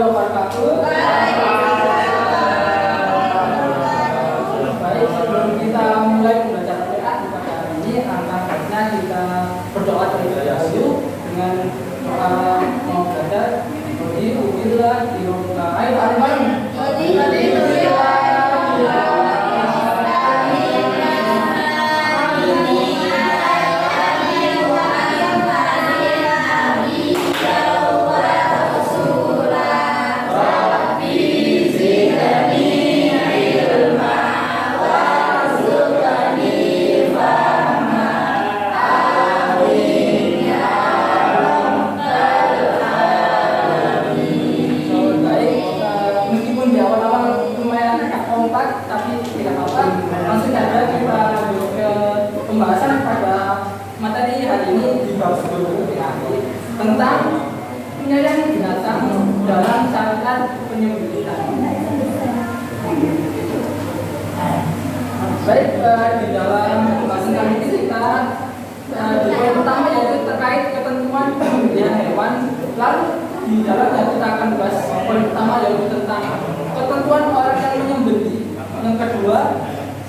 wabarakatuh. Baik, sebelum kita mulai membaca Al-Quran pada hari ini, alangkah kita berdoa terlebih dahulu dengan doa mau belajar. Alhamdulillah, ayo bareng-bareng. Tentang penyayang binatang dalam syariat penyembelihan. Baik, di dalam pembahasan kali ini kita di poin pertama yaitu terkait ketentuan penyembelihan hewan. Lalu di dalamnya kita akan bahas poin pertama yaitu tentang ketentuan orang yang menyembelih. Yang kedua,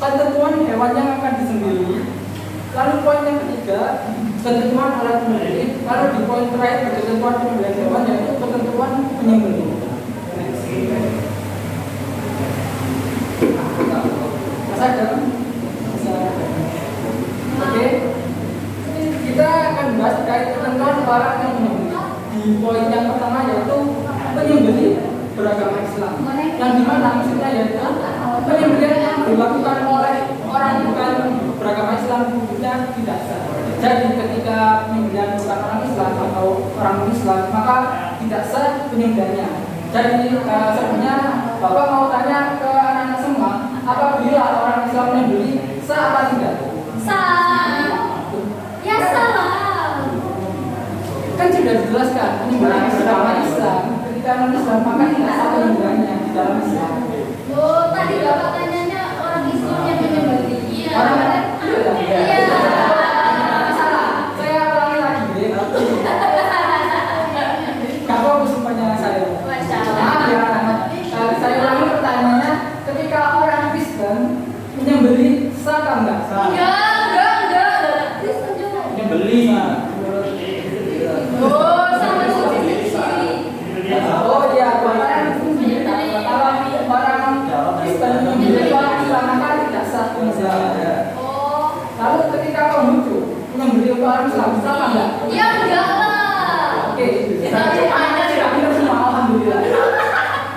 ketentuan hewan yang akan disembelih. Lalu poin yang ketiga, ketentuan alat penyembelih. Lalu di poin terakhir ketentuan penyembelihan hewan yaitu ketentuan penyembelih. Oke, kita akan bahas terkait ketentuan orang yang menyembelih. Di poin yang pertama yaitu penyembelih beragama Islam. Yang dimana maksudnya yaitu penyembelihan yang dilakukan oleh orang bukan beragama Islam hukumnya tidak sah. Jadi ketika penyembelihan bukan orang Islam atau orang Islam maka tidak sah penyembelihannya. Jadi sebenarnya Bapak mau tanya ke anak-anak semua, apabila orang Islam menyembelih sah apa tidak? Sah. Ya salah. Kan sudah dijelaskan penyembelihan beragama Islam. Ketika non Islam maka tidak sah penyembelihannya di dalam Islam. Oh, tadi Bapak tanyanya orang Islam yang menyembelih. Iya. Orang Iya. Salah. Saya ulangi lagi deh. Gak fokus pertanyaan saya. Maaf ya. Saya ulangi pertanyaannya. Ketika orang Kristen menyembelih sah atau enggak? Enggak. Kristen juga. Menyembelih. Oh, sama seperti Oh iya, kalau orang Kristen menyembelih orang Islam maka tidak sah penyembelihannya. Oh. Lalu ketika Konghucu menyembelih orang Islam sah apa enggak? Ya enggak lah. Oke, anda tidak benar semua, alhamdulillah.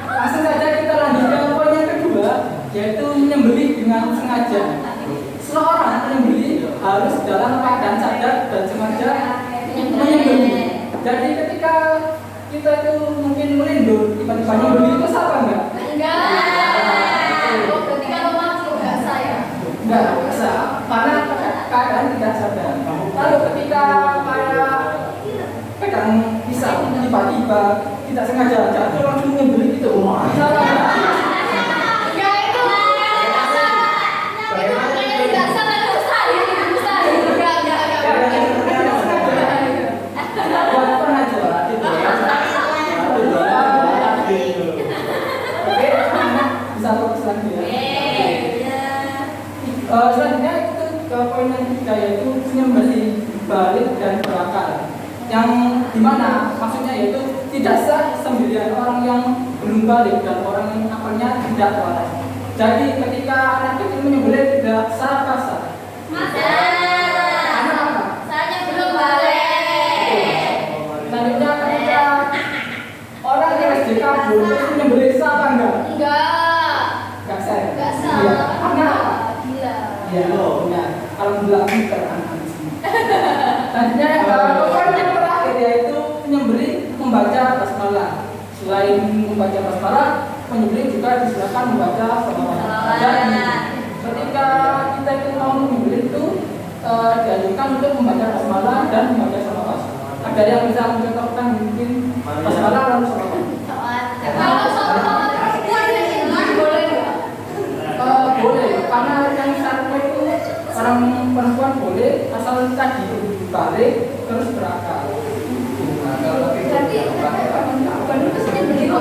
Langsung saja kita lanjut ke poin yang kedua, yaitu menyembelih dengan sengaja. Seorang menyembelih harus dalam keadaan sadar dan sengaja menyembelih. Jadi ketika kita itu mungkin melindur, tiba-tiba menyembelih itu sah apa enggak? Enggak. Oh, ketika memacu enggak saya. Enggak sah, karena keadaan tidak sadar. Lalu ketika kayak pegang pisau tiba-tiba tidak sengaja jatuh langsung menyembelih gitu. Sah apa enggak? Ya itu. Itu makanya tidak salah mustahil. Enggak. Buat pengajar gitu ya. Oke, bisa fokus lagi ya. Selanjutnya itu ke poin yang ketiga yaitu menyembelih balik dan berakal. Yang dimana maksudnya yaitu tidak sah sembelihan orang yang belum balik dan orang yang akalnya tidak waras. Jadi ketika anak kecil menyembelih tidak sah apa sah? Karena apa? Saya belum balik. Selanjutnya ketika orang yang SDK boleh menyembelih sah apa enggak? Enggak sah. Enggak sah. Iya. Karena apa? Gila. Ya, benar. Alhamdulillah pintar anak di sini. Selanjutnya poin yang terakhir yaitu menyembelih membaca basmalah. Selain membaca basmalah, penyembelih juga disilakan membaca sholawat. Dan ketika kita itu mau menyembelih itu dianjurkan untuk membaca basmalah dan membaca sholawat. Ada yang bisa mencontohkan mungkin basmalah lalu sholawat? Kalau soal boleh nggak? Boleh, karena yang syaratnya itu orang perempuan boleh asal tadi balik terus berakal. Berarti bukan itu sendiri begitu.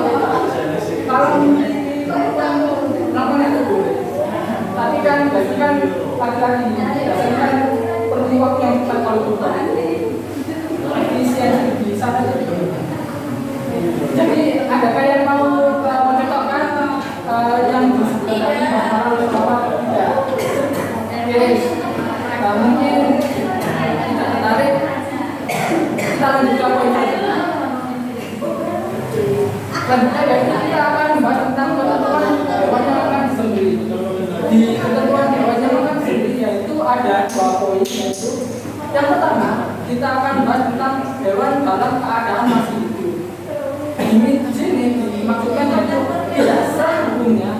adakah yang mau mencontohkan yang disebutkan para ulama? Tidak. Oke. Mungkin tidak tertarik. Kita lanjut ke poin selanjutnya. Selanjutnya yaitu kita akan membahas tentang ketentuan hewan yang akan disembelih. Di ketentuan hewan yang akan disembelih yaitu ada 2 poin, yaitu yang pertama kita akan membahas tentang hewan dalam keadaan masih hidup. Di sini dimaksudkan yaitu tidak sah hukumnya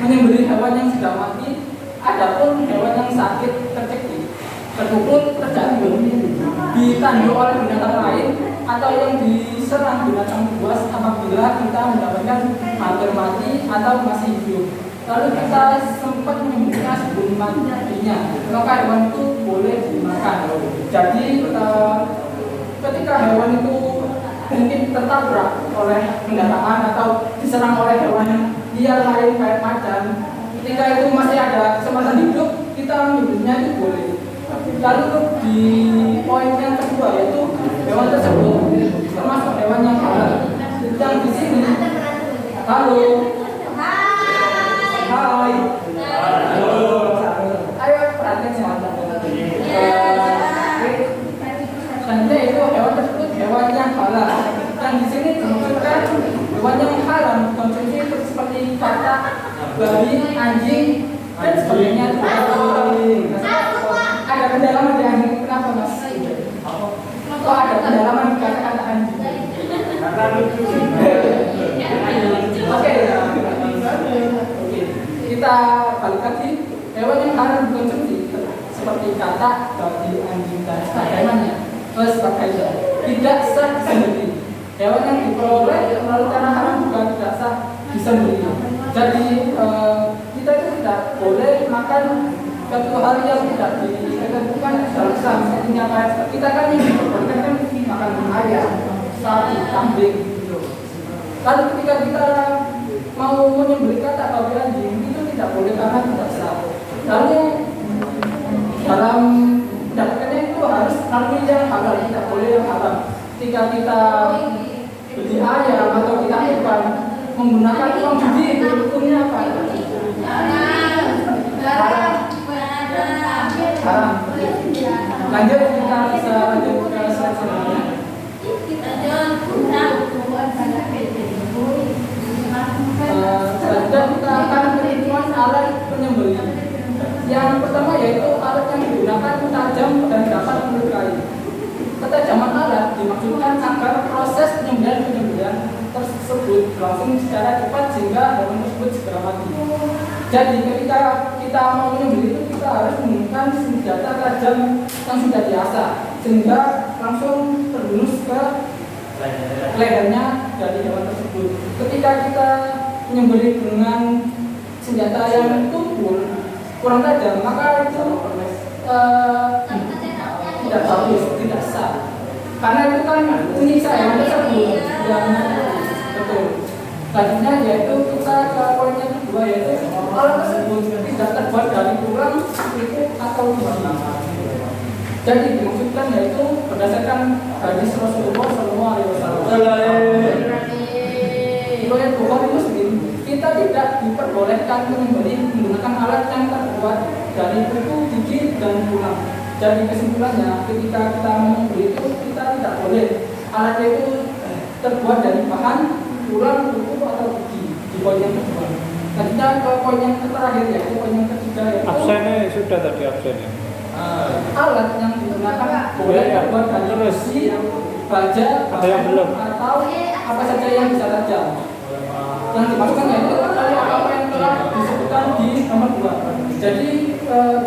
menyembelih hewan yang sudah mati, adapun hewan yang sakit, tercekik, terpukul, terjatuh, ditanduk oleh binatang lain atau yang diserang binatang buas apabila kita mendapatkan hampir mati atau masih hidup. Lalu kita sempat menyembelihnya sebelum matinya, maka hewan itu boleh dimakan. Jadi ketika hewan itu mungkin tertabrak oleh kendaraan atau diserang oleh hewan liar lain kayak macan, ketika itu masih ada kesempatan hidup, kita menyembelihnya itu boleh. Lalu di poin yang kedua yaitu hewan tersebut termasuk hewan yang halal. Yang di sini, halo, hai, ayo perhatikan semuanya. Selanjutnya itu hewan tersebut hewan yang halal. Yang di sini dimaksudkan hewan yang halal konsumsi seperti katak, babi, anjing dan sebagainya. Ada pendalaman di anjing, kenapa mas? Kok ada pendalaman di kata-kata anjing? Oke, kita balik lagi. Hewan yang harus dikonsumsi seperti katak, babi, anjing dan sebagainya tidak sah disembelih. Hewan yang diperoleh melalui cara haram juga tidak sah disembelih. Jadi kita itu tidak boleh makan suatu hal yang tidak ditentukan dalam Islam. Sepertinya kita kan ini diperbolehkan kan makan ayam, sapi, kambing gitu. Lalu ketika kita mau menyembelih katak, babi, anjing itu tidak boleh karena tidak sah. Lalu dalam mendapatkannya itu harus melalui yang halal, tidak boleh yang haram. Ketika kita beli ayam atau kita ikan menggunakan uang judi, itu hukumnya apa? Haram. Lanjut, kita bisa lanjut ke slide selanjutnya. Selanjutnya kita akan ketentuan alat penyembelih. Yang pertama yaitu alat yang digunakan tajam dan dapat melukai. Ketajaman alat dimaksudkan agar proses penyembelihan tersebut berlangsung secara cepat sehingga hewan tersebut segera mati. Jadi ketika kita mau menyembelih itu kita harus menggunakan senjata tajam yang sudah diasah sehingga langsung terhunus ke lehernya dari hewan tersebut. Ketika kita menyembelih dengan senjata yang tumpul kurang tajam, maka itu tidak bagus, tidak sah. Karena itu kan menyiksa hewan tersebut yang betul. Selanjutnya yaitu kita ke poin yang kedua yaitu alat tersebut tidak terbuat dari tulang, kuku atau tulang. Jadi dimaksudkan yaitu berdasarkan hadis Rasulullah SAW. Riwayat Bukhari Muslim, kita tidak diperbolehkan menyembelih menggunakan alat yang terbuat dari kuku, gigi dan tulang. Jadi kesimpulannya ketika kita menyembelih itu kita tidak boleh alatnya itu terbuat dari bahan tulang, kuku atau gigi. Di poin yang kedua. Selanjutnya ke poin yang terakhir yaitu poin yang ketiga yaitu absennya sudah tadi absennya. Alat yang digunakan boleh terbuat dari besi, baja, ada yang belum atau apa saja yang bisa tajam. Yang dimaksudkan yaitu apa yang telah disebutkan di nomor 2. Jadi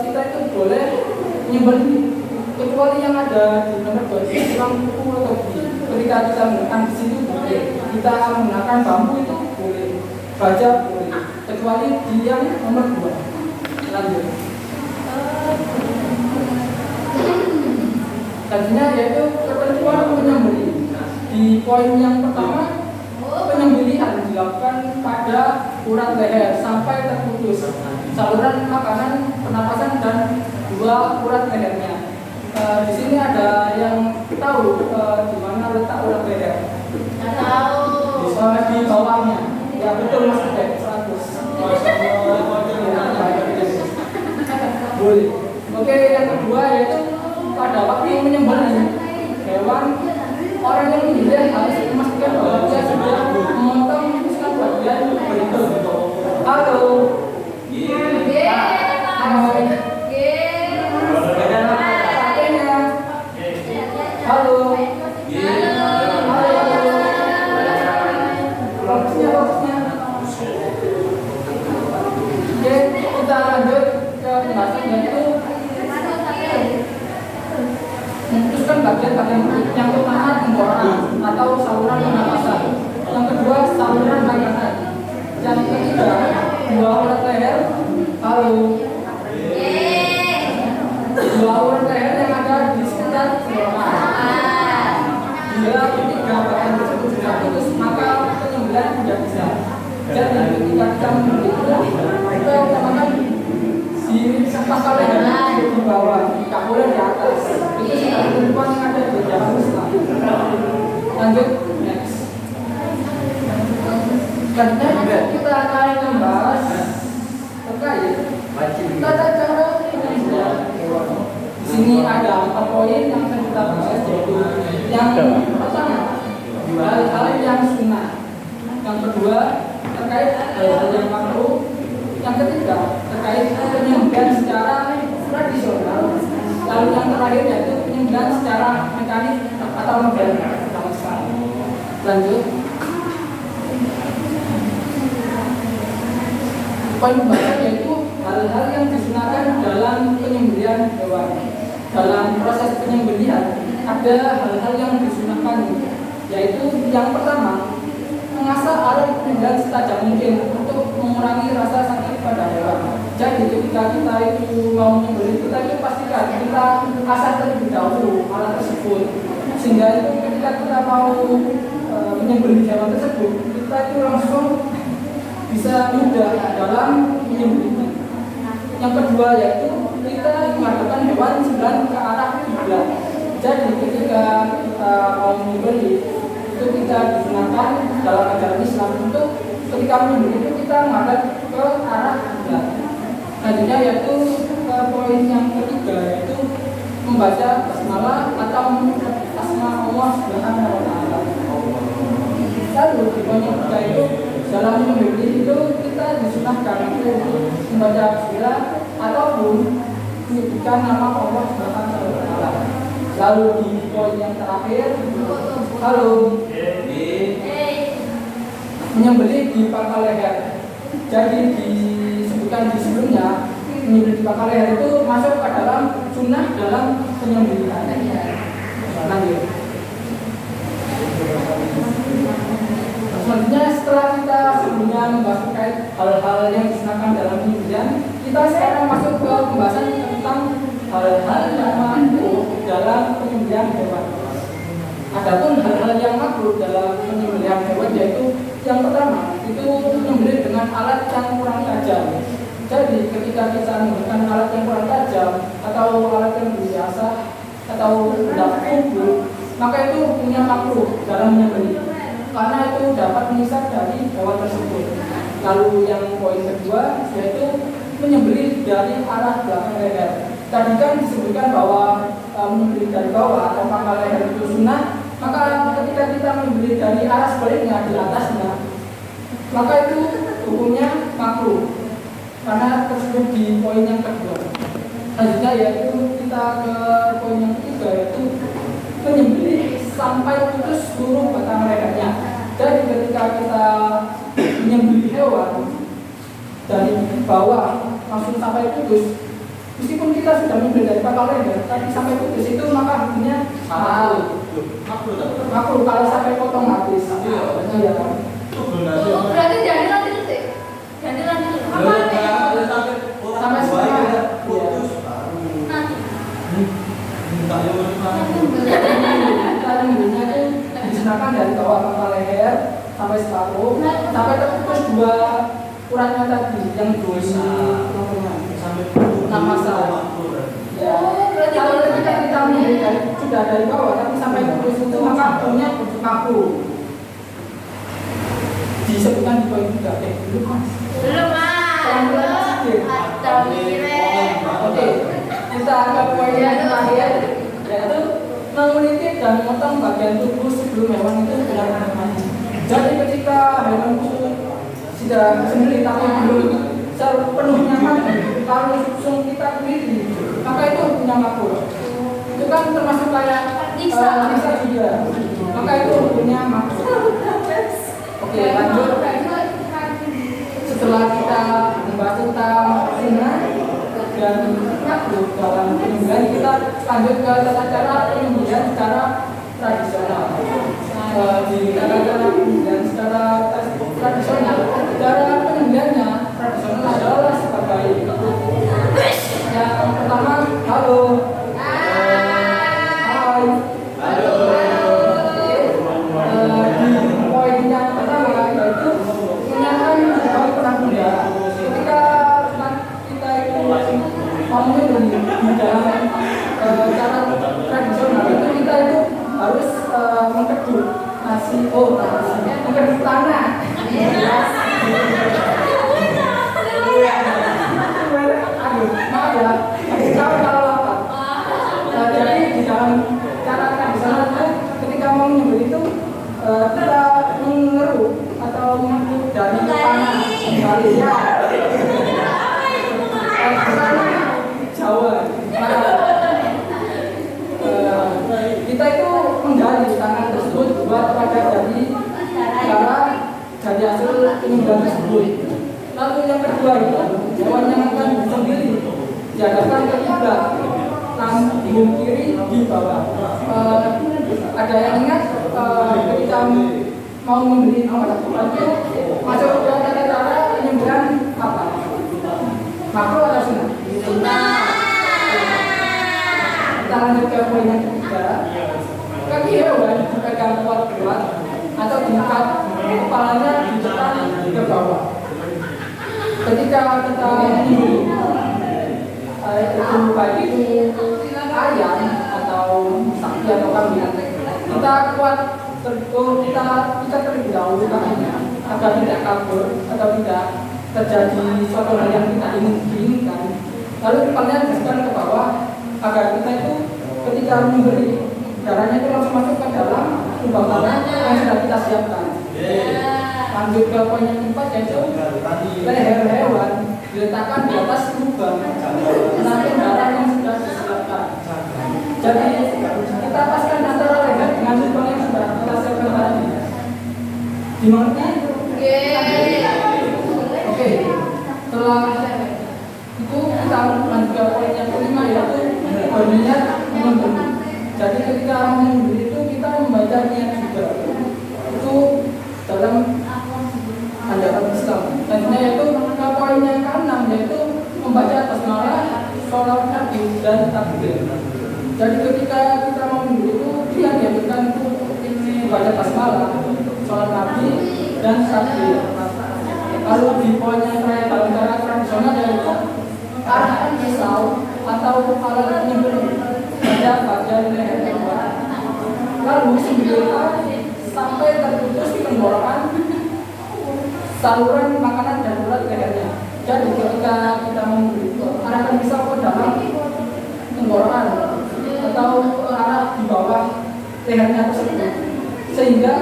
kita itu boleh menyembelih kecuali yang ada di nomor 2 itu tulang, kuku atau gigi. Ketika kita menggunakan besi itu boleh, kita menggunakan bambu itu boleh, baja boleh, kecuali di yang nomor 2. Lanjut. Selanjutnya yaitu ketentuan menyembelih. Di poin yang pertama, penyembelihan dilakukan pada urat leher sampai terputus saluran makanan, pernapasan dan 2 urat lehernya. Di sini ada yang tahu di mana letak urat leher? Tahu. Bisa di bawahnya. Ya betul Mas Dek, 100. Boleh. Oke, yang kedua yaitu pada waktu menyembelih hewan, orang yang menyembelih harus memastikan bahwa dia sudah memotong bagian berikut. Halo. Halo. Oke, kita lanjut ke pembahasan yaitu memutuskan bagian-bagian yang pertama tenggorokan atau saluran pernapasan, yang kedua saluran makanan, yang ketiga dua urat leher. Halo. Dua urat leher yang ada di sekitar tenggorokan. Bila ketiga bagian tersebut sudah putus, maka penyembelihan tidak bisa. Jadi ketika kita menyembelih kita utamakan di pangkal lehernya di bawah, tidak boleh di atas. Itu sudah ketentuan yang ada di dalam Islam. Lanjut, next. Selanjutnya kita akan membahas terkait tata cara penyembelihan hewan. Di sini ada 4 poin yang akan kita bahas, yaitu yang pertama hal-hal yang sunnah, yang kedua terkait hal-hal yang makruh, yang ketiga terkait penyembelihan secara tradisional, lalu yang terakhir yaitu penyembelihan secara mekanik atau modern. Lanjut. Poin pembahasan yaitu hal-hal yang disunahkan dalam penyembelihan hewan. Dalam proses penyembelihan ada hal-hal yang disunahkan, yaitu yang pertama mengasah alat penyembelihan setajam mungkin untuk mengurangi rasa sakit pada hewan. Jadi ketika kita itu mau menyembelih, kita itu pastikan kita asah terlebih dahulu alat tersebut, sehingga itu ketika kita mau menyembelih hewan tersebut, kita itu langsung bisa mudah dalam menyembelihnya. Yang kedua yaitu kita menghadapkan hewan sebelah ke arah kiblat. Jadi ketika kita mau menyembelih itu kita digunakan dalam ajaran Islam untuk ketika menyembelih itu kita menghadap ke arah kiblat. Selanjutnya yaitu poin yang ketiga yaitu membaca basmalah atau asma Allah Subhanahu wa taala. Lalu di poin yang ketiga itu dalam menyembelih itu kita disunahkan untuk membaca bismillah ataupun menyebutkan nama Allah Subhanahu wa taala. Lalu di poin yang terakhir, halo, menyembelih di pangkal leher. Jadi disebutkan di sebelumnya, menyembelih di pangkal leher itu masuk ke dalam sunnah dalam penyembelihan. Lanjut. Selanjutnya setelah kita sebelumnya membahas terkait hal-hal yang disunahkan dalam penyembelihan, kita sekarang masuk ke pembahasan tentang hal-hal yang makruh dalam penyembelihan hewan. Adapun hal-hal yang makruh dalam penyembelihan hewan yaitu yang pertama itu menyembelih dengan alat yang kurang tajam. Jadi ketika kita menggunakan alat yang kurang tajam atau alat yang biasa atau benda kubur, maka itu hukumnya makruh dalam menyembelih, karena itu dapat menyisap dari hewan tersebut. Lalu yang poin kedua yaitu menyembelih dari arah belakang leher. Tadi kan disebutkan bahwa menyembelih dari bawah atau pangkal leher itu sunnah, maka ketika kita menyembelih dari arah sebaliknya di atasnya, maka itu hukumnya makruh, karena tersebut di poin yang kedua. Selanjutnya yaitu kita ke poin yang ketiga yaitu menyembelih sampai putus seluruh batang lehernya. Jadi ketika kita menyembelih hewan dari bawah langsung sampai putus, meskipun kita sudah menyembelih dari pangkal leher tapi sampai putus, itu maka hukumnya makruh kalau sampai potong habis. Iya. Berarti jadi lanjut sih. Jadi lanjut. Apa Sampai setengah. Kita menyembelihnya itu disunahkan dari bawah pangkal leher sampai separuh, sampai terputus dua uratnya tadi yang dosa namasa. Ya. Kalau ketika kita menyembelih sudah dari bawah tapi sampai putus itu maka hukumnya makruh. disebutkan di poin 3. Belum mas. Belum mas. Atau Oke, kita ke poin yang terakhir, yaitu menguliti dan memotong bagian tubuh sebelum hewan itu benar-benar mati. Jadi ketika hewan itu sudah sendiri tapi belum sepenuhnya mati, lalu langsung kita kuliti, maka itu punya makhluk. Itu kan termasuk kayak bisa juga. Maka itu punya makhluk. Oke, lanjut. Setelah kita membahas tentang zina dan makhluk dalam penyembelihan, kita lanjut ke tata cara penyembelihan secara tradisional. Di tata cara penyembelihan secara tradisional, cara penyembelihannya tradisional adalah sebagai yang pertama, halo. Hai. Di poin yang pertama yaitu menyiapkan sebagai penanda. Ketika kita itu mau menyembelih di dalam cara tradisional itu kita itu harus mengkedul mengkedul tanah. Aduh, maaf ya, kalau apa? Jadi di dalam cara tradisional itu ketika mau menyembelih itu kita mengeruk atau mengeruk dari tanah kembali ya. Jawa. Kita itu menggali tanah tersebut buat pada dari hasil penyembelihan tersebut. Lalu yang kedua itu hewan yang akan disembelih dihadapkan ke kiblat, lambung kiri di bawah. Ada yang ingat ketika mau membeli alat itu masuk ke tata cara penyembelihan apa? Makro atau sunnah? Kita lanjut ke poin yang ketiga. Kaki hewan dipegang kuat-kuat atau diikat kepalanya ditekan ke bawah. Ketika kita menyembelih baik itu ayam atau sapi atau kambing, kita kuat kita terlebih dahulu kakinya agar tidak kabur atau tidak terjadi suatu hal yang kita inginkan. Lalu kepalanya digerakkan ke bawah agar kita itu ketika memberi darahnya itu langsung masuk ke dalam lubang tanah yang sudah kita siapkan. Lanjut ke poin yang keempat yaitu leher hewan diletakkan di atas lubang nanti darah yang sudah disiapkan. Jadi kita paskan antara leher dengan lubang yang sudah kita siapkan tadi. Dimengerti? Oke. Setelah itu kita lanjut ke poin yang kelima yaitu berniat menyembelih. Jadi ketika menyembelih itu kita membaca niat juga. Itu dalam ajaran Islam. Selanjutnya yaitu ke poin yang keenam yaitu membaca basmalah, sholat nabi dan takbir. Jadi ketika kita mau menyembelih itu dia dianjurkan untuk membaca basmalah, sholat nabi dan takbir. Lalu di poin yang terakhir dalam cara tradisional yaitu arahkan pisau atau alat penyembelih pada bagian leher hewan. Lalu sembelihlah sampai terputus tenggorokan saluran makanan dan urat lehernya. Jadi ketika kita membeli arahkan pisau ke dalam tenggorokan atau arah di bawah lehernya tersebut sehingga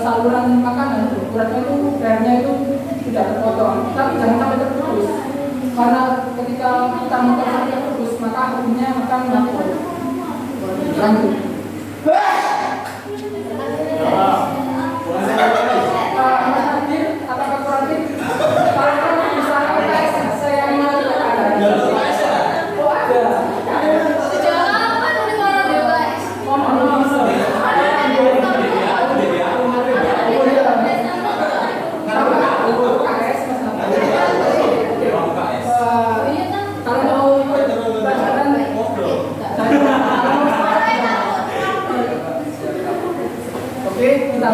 saluran makanan uratnya itu lehernya itu tidak terpotong, tapi jangan sampai terputus karena ketika kita makan sampai terputus maka akhirnya akan mati. Lanjut. Mas Nadir, apakah kuratif? Kalau bisa saya mengalir ada. Oh ada. Oke, kita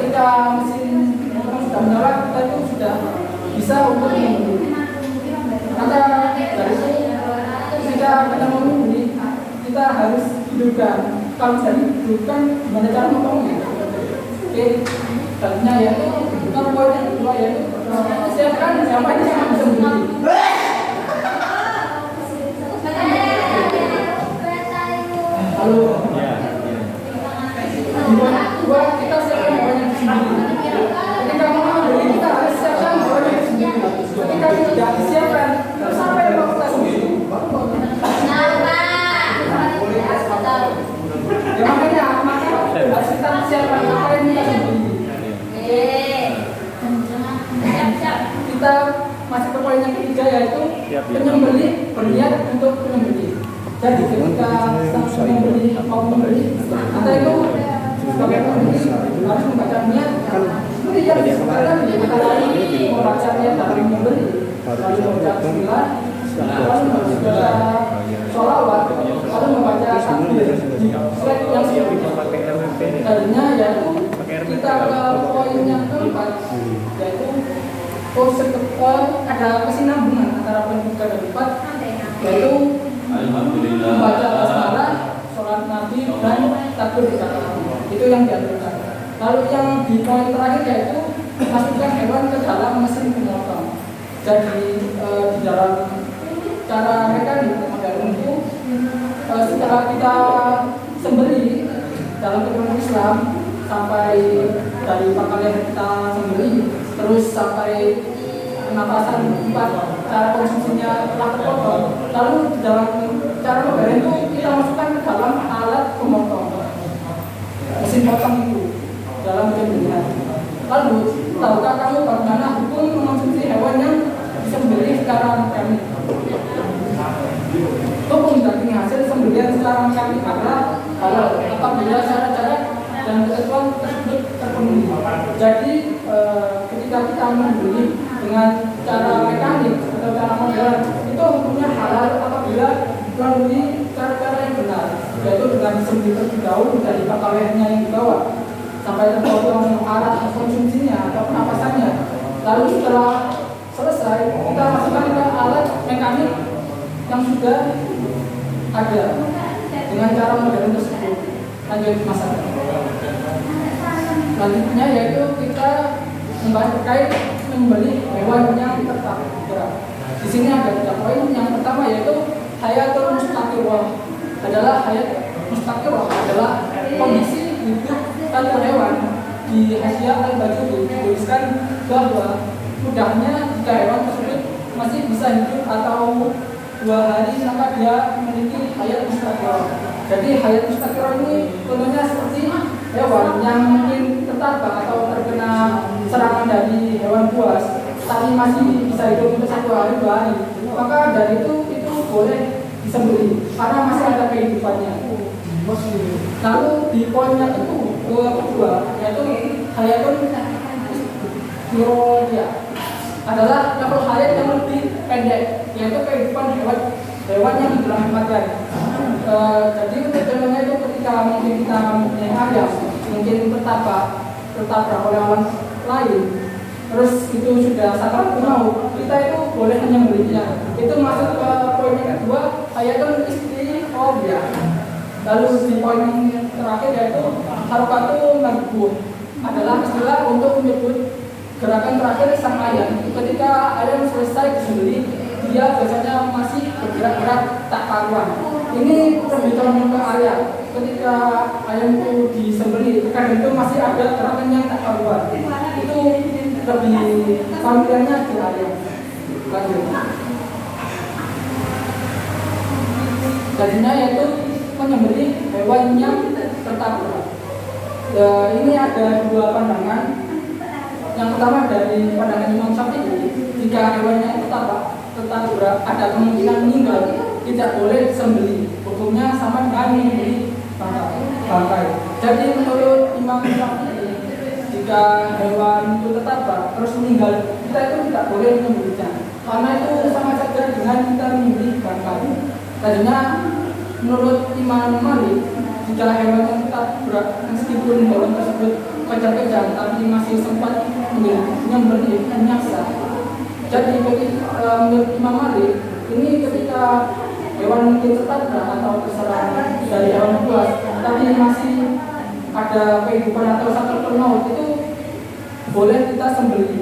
ketika mesin motor sudah menyala, kita itu sudah bisa untuk menyembelih. Maka dari itu ketika kita mau menyembelih, kita harus hidupkan. Kalau bisa hidupkan, gimana cara memotongnya? Oke, selanjutnya yaitu kalau poin yang kedua yaitu siapkan siapa yang bisa menyembelih. Lalu dua kita siapkan hewan yang sendiri. Ketika mau membeli kita harus siapkan hewan yang sendiri. Ketika tidak disiapkan sampai kita sendiri. Ya makanya harus kita siapkan hewan yang sendiri. Kita masih ke poin yang ketiga yaitu penyembelih berniat untuk penyembelih. Jadi ketika sang penyembelih mau membeli, kita itu sebagai penyembelih harus membaca niat. Kemudian sekarang kita lagi membaca niat dari membeli, lalu membaca bismillah, lalu membaca sholawat, lalu membaca slide yang sebelumnya. Tadinya yaitu kita ke poin yang keempat, yaitu ada kesinambungan antara poin 3 dan 4, yaitu membaca basmalah, sholat nabi dan takbir kata. Itu yang diaturkan. Lalu yang di poin terakhir yaitu masukkan hewan ke dalam mesin pemotong. Jadi di dalam cara mekanik modern itu setelah kita sembelih dalam keturunan Islam sampai dari pangkal yang kita sembelih terus sampai penapasan 4 cara konsumsinya telah terpotong, lalu di dalam cara modern itu kita masukkan ke dalam alat pemotong mesin potong itu dalam penyembelihan. Lalu tahukah kamu bagaimana hukum mengonsumsi hewan yang disembelih secara mekanik? Hukum daging hasil sembelihan secara mekanik adalah halal apabila syarat-syarat dan ketentuan tersebut terpenuhi. Jadi ketika kita membeli dengan cara mekanik atau cara modern itu hukumnya halal apabila melalui cara-cara yang benar, yaitu dengan disembelih terlebih dahulu dari pangkal lehernya yang dibawa sampai terpotong alat konsumsinya atau penapasannya. Lalu setelah selesai kita masukkan ke alat mekanik yang sudah ada dengan cara modern tersebut. Lanjut masalah. Selanjutnya yaitu kita membahas terkait membeli hewan yang tetap gerak. Di sini ada 3 poin. Yang pertama yaitu hayatul mustaqirah adalah kondisi hidup satu hewan. Di Hasyiah Al-Bajuri dituliskan bahwa mudahnya jika hewan tersebut masih bisa hidup atau 2 hari maka dia memiliki hayat mustaqirah. Jadi hayat mustaqirah ini contohnya seperti hewan yang mungkin tertabrak atau terkena serangan dari hewan buas tapi masih bisa hidup untuk 1 hari 2 hari, maka dari itu boleh disembelih karena masih ada kehidupannya. Lalu di poin yang kedua yaitu hayatun istirodia adalah level hayat yang lebih pendek, yaitu kehidupan hewan yang di dalam kematian. Jadi untuk contohnya itu ketika mungkin kita mempunyai ayam, mungkin tertabrak oleh hewan lain, terus itu sudah sakaratul maut, kita itu boleh menyembelihnya. Itu masuk ke poin yang kedua, hayatun istirodia. Lalu di poin yang terakhir yaitu harokatul marbuh adalah istilah untuk menyebut gerakan terakhir sang ayam. Ketika ayam selesai disembelih, dia biasanya masih bergerak-gerak tak karuan. Ini lebih condong ke ayam. Ketika ayam itu disembelih, terkadang itu masih ada gerakan yang tak karuan. Itu lebih familiarnya di ayam. Lanjut. Jadinya yaitu menyembelih hewan yang tertabrak. Ini ada 2 pandangan. Yang pertama dari pandangan Imam Syafi'i, jika hewannya tertabrak ada kemungkinan meninggal, tidak boleh disembelih. Hukumnya sama dengan menyembelih bangkai. Jadi menurut Imam Syafi'i, jika hewan itu tertabrak terus meninggal, kita itu tidak boleh menyembelihnya, karena itu sama saja dengan kita menyembelih bangkai. Tadinya menurut Imam Malik, jika hewan yang tertabrak meskipun hewan tersebut kejar-kejar tapi masih sempat menyembelih menyaksa. Jadi menurut Imam Malik ini ketika hewan mungkin tertabrak atau terserang dari hewan buas tapi masih ada kehidupan atau sakaratul maut, itu boleh kita sembelih.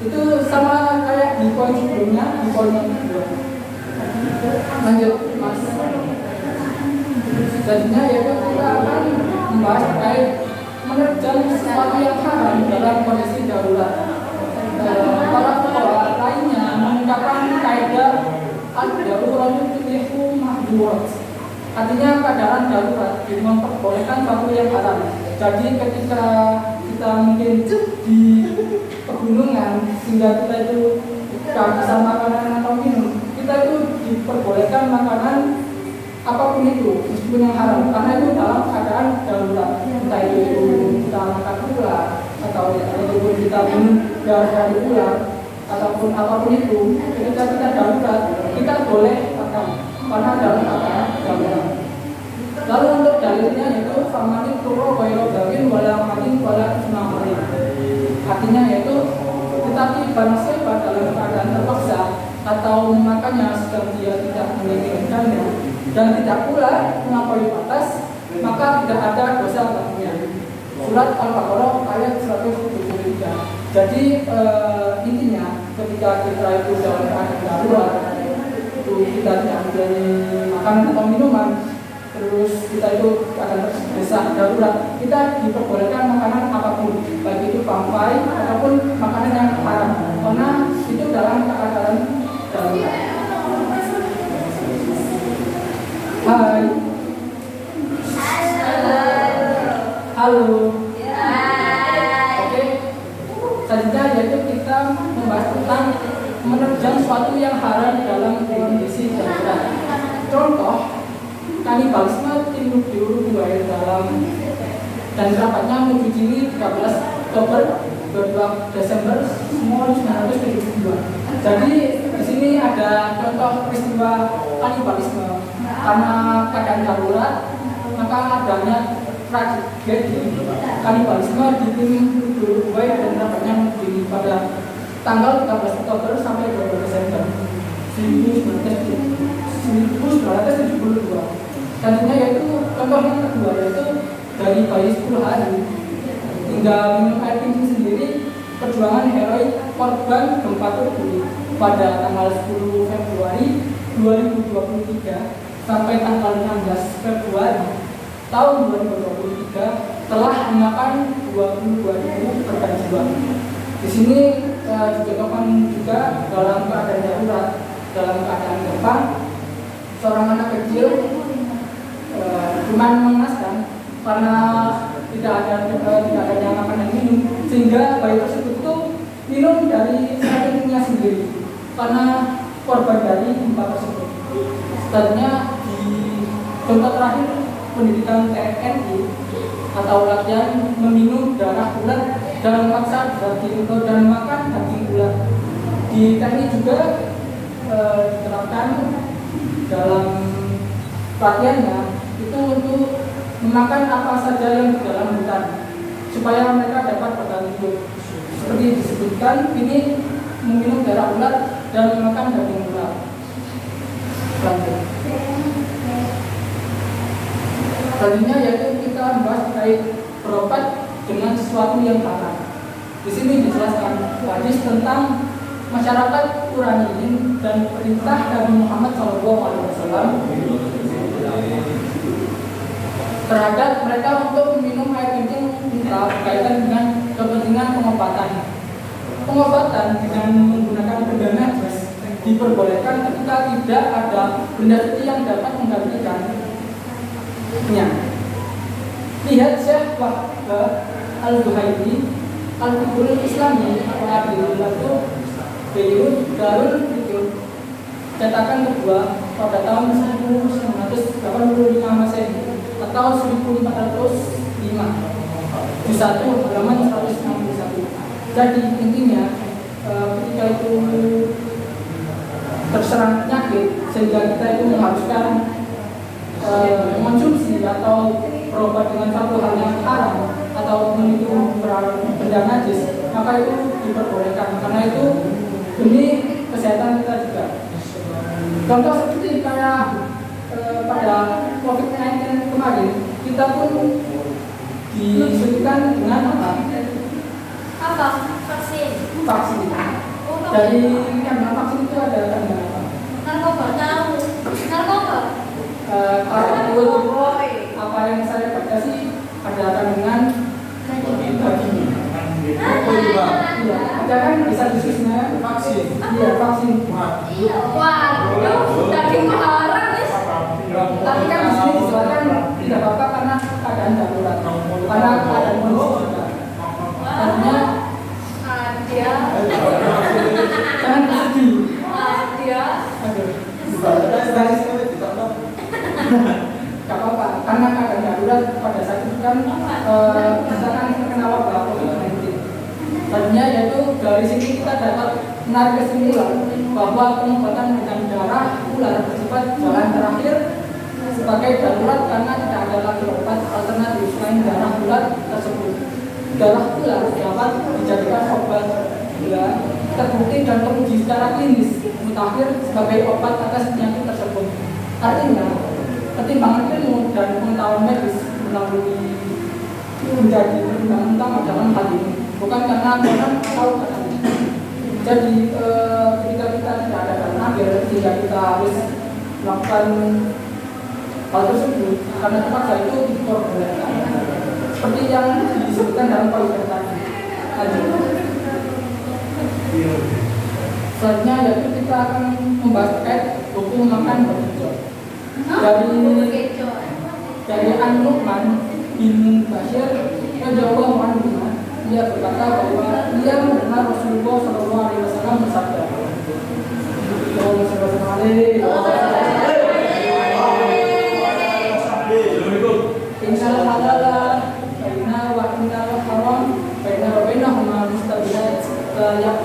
Itu sama kayak di poin sebelumnya, di poin yang kedua. Lanjut Mas. Selanjutnya yaitu kita akan membahas terkait menerjang sesuatu yang haram dalam kondisi darurat. Para fuqaha lainnya mengungkapkan kaidah al-daruratu tubihu mahdhurat. Artinya keadaan darurat memperbolehkan sesuatu yang haram. Jadi ketika kita mungkin di pegunungan sehingga kita itu kehabisan makanan atau minum, kita itu diperbolehkan makanan apapun itu meskipun yang haram, karena itu dalam keadaan darurat. Entah itu kita makan ular atau itu kita minum darah dari ular ataupun apapun itu, ketika kita darurat kita boleh makan karena dalam keadaan darurat. Lalu untuk dalilnya yaitu famani turo wairo bagin wala matin wala ismamari. Artinya yaitu tetapi barang siapa dalam keadaan terpaksa atau memakannya sedang dia tidak menginginkannya dan tidak pula melampaui batas, maka tidak ada dosa baginya. Surat Al-Baqarah ayat 173. Jadi intinya ketika kita itu dalam keadaan darurat, itu kita tidak mempunyai makanan atau minuman, terus kita itu akan terdesak darurat, kita diperbolehkan makanan apapun, baik itu pampai ataupun makanan yang haram, karena itu dalam keadaan darurat. Hai. Halo. Oke. Selanjutnya yaitu kita membahas tentang menerjang sesuatu yang haram dalam kondisi darurat. Contoh kanibalisme tim di Uruguay dalam dan rapatnya menuju Chili 13 Oktober 22 Desember 1972. Jadi di sini ada contoh peristiwa kanibalisme karena keadaan darurat, maka adanya tragedi kanibalisme di tim Uruguay dan rapatnya menuju pada tanggal 13 Oktober sampai 22 Desember 1972. Selanjutnya yaitu contoh yang kedua yaitu dari bayi 10 hari hingga minum air kencing sendiri, perjuangan heroik korban gempa Turki pada tanggal 10 Februari 2023 sampai tanggal 16 Februari tahun 2023 telah memakan 22.000 korban jiwa. Di sini dicontohkan juga dalam keadaan darurat, dalam keadaan gempa, seorang anak kecil cuman mengenaskan karena tidak adanya makanan minum, sehingga bayi tersebut itu minum dari air kencingnya sendiri karena korban dari gempa tersebut. Selanjutnya di contoh terakhir pendidikan TNI atau latihan meminum darah ular dan memaksa dan makan daging ular. Di TNI juga diterapkan dalam pelatihannya itu untuk memakan apa saja yang di dalam hutan supaya mereka dapat bertahan hidup. Seperti disebutkan, ini meminum darah ular dan memakan daging ular. Lanjut. Selanjutnya yaitu kita membahas terkait berobat dengan sesuatu yang haram. Di sini dijelaskan hadis tentang masyarakat Quraisy dan perintah Nabi Muhammad SAW terhadap mereka untuk minum air kencing berkaitan dengan kepentingan pengobatan. Pengobatan dengan menggunakan benda najis diperbolehkan ketika tidak ada benda suci yang dapat menggantikannya. Lihat Syekh Wahbah Al-Zuhaili Al-Fiqhul Islami Al-Adilatu Beirut Darul Fikr cetakan kedua pada tahun 1985 Masehi atau 1405 di 1 halaman 161. Jadi intinya ketika itu terserang penyakit sehingga kita itu mengharuskan mengkonsumsi atau berobat dengan satu hal yang haram ataupun itu benda najis, maka itu diperbolehkan karena itu demi kesehatan kita juga. Contoh seperti kayak pada COVID-19 kemarin, kita pun disuntikan dengan apa? Vaksin. Vaksin. Dari kandungan vaksin itu ada kandungan apa? Narkoba. Tahu. Narkoba. Kalau menurut apa yang saya baca sih ada kandungan babi. Iya, ada kan bisa khususnya vaksin. Iya, vaksin. Waduh, daging haram guys. Tapi kan di sini disebutkan tidak apa-apa karena keadaan darurat. Karena keadaan kondisi juga. Artinya Ada. jangan bersedih. Ada. Aduh. Gak apa-apa, karena keadaan darurat pada saat itu kan misalkan terkena wabah COVID-19. Tadinya yaitu dari sini kita dapat menarik kesimpulan bahwa pengobatan dengan darah ular bersifat jalan terakhir sebagai darurat karena tidak ada lagi obat alternatif selain darah ular tersebut. Darah ular dapat dijadikan obat bila terbukti dan teruji secara klinis mutakhir sebagai obat atas penyakit tersebut. Artinya, pertimbangan ilmu dan pengetahuan medis melalui menjadi pertimbangan utama dalam hal ini, bukan karena orang tahu katanya. Jadi ketika kita tidak ada dana akhir, sehingga kita harus melakukan hal tersebut karena terpaksa itu diperbolehkan. Seperti yang disebutkan dalam poin tadi. Selanjutnya yaitu kita akan membahas terkait hukum makan berhijau. Dari An-Nu'man bin Bashir radhiyallahu anhu, dia berkata bahwa dia mendengar Rasulullah sallallahu alaihi wasallam bersabda, Innal halala baina wa innal haram baina wa bainahuma mustabihat layak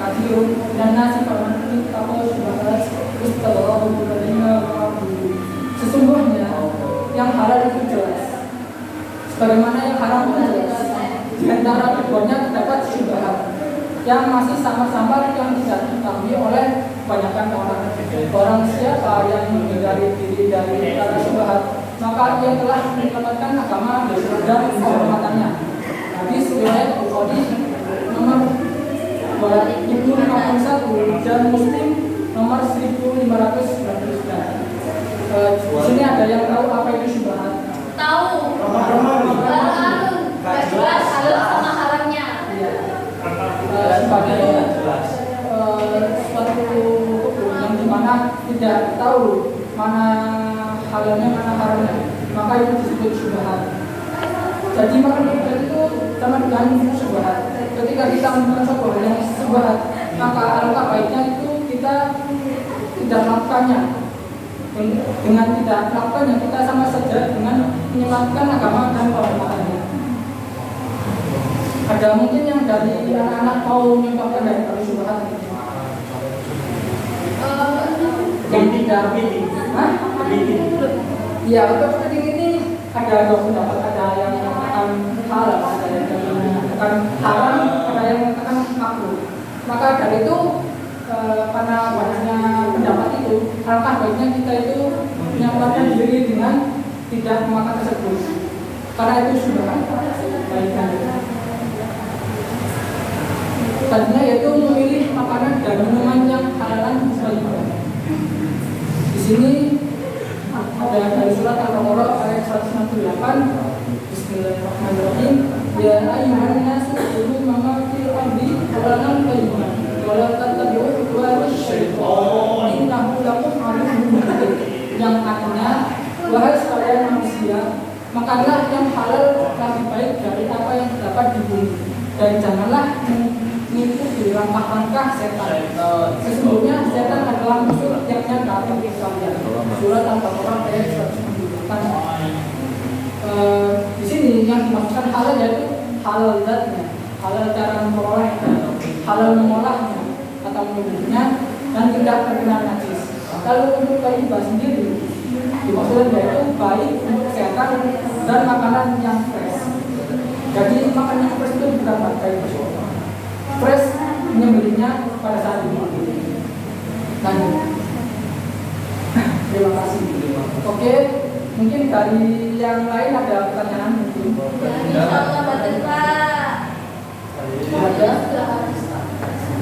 kathirun dan nasi paman atau syubhat ustadallahu bidalina wa sesungguhnya yang halal itu jelas sebagaimana yang haram itu jelas. Di antara keduanya terdapat syubhat yang masih samar-samar yang tidak diketahui oleh kebanyakan orang. Orang siapa yang menghindari diri dari syubhat, maka ia telah menyelamatkan agama dan kehormatannya. Hadis riwayat Bukhari nomor 2051 dan Muslim nomor 1599. Di sini ada yang tahu apa itu syubhat? Tahu. Gak jelas halal sama haramnya. Iya. Sebagai suatu hukum yang dimana tidak tahu mana halalnya mana haramnya, maka itu disebut syubhat. Jadi makan itu sama dengan syubhat. Ketika kita menemukan sesuatu yang syubhat, maka alangkah baiknya itu kita tidak melakukannya. Dengan tidak melakukannya kita sama saja dengan menyelamatkan agama dan kehormatannya. Ada mungkin yang dari anak-anak mau mencontohkan dari syubhat ini? Yang tidak iya, untuk keting ini ada dua pendapat, ada yang mengatakan halal, ada yang mengatakan haram, ada yang mengatakan makruh. Maka dari itu karena banyaknya pendapat itu, alangkah baiknya kita itu menyelamatkan diri dengan tidak memakan tersebut, karena itu sudah baiknya. Tadinya yaitu memilih makanan dan minuman yang halalan sebaliknya. Di sini ada dari surat Al-Baqarah ayat 168. Bismillahirrahmanirrahim. Ya ayyuhan nasu kulu mimma fil ardi halalan thayyiban wa la tattabi'u khutuwati syaitan innahu lakum aduwwun mubin. Yang artinya, wahai sekalian manusia, makanlah yang halal lebih baik dari apa yang terdapat di bumi, dan janganlah mengikuti langkah-langkah setan. Sesungguhnya setan adalah musuh yang nyata bagi kalian. Surat Al-Baqarah ayat 198. Di sini yang dimaksudkan halal yaitu halal zatnya, halal cara memperolehnya, halal mengolahnya atau menyebutnya, dan tidak terkena najis. Lalu untuk thayyibah sendiri dimaksudkan yaitu baik untuk kesehatan dan makanan yang fresh. Jadi makanya fresh itu bukan pakai fresh menyembelihnya pada saat ini. Lanjut. Terima kasih. Oke, mungkin dari yang lain ada pertanyaan mungkin. Ya, insya Allah Pak. Ada? Sudah harus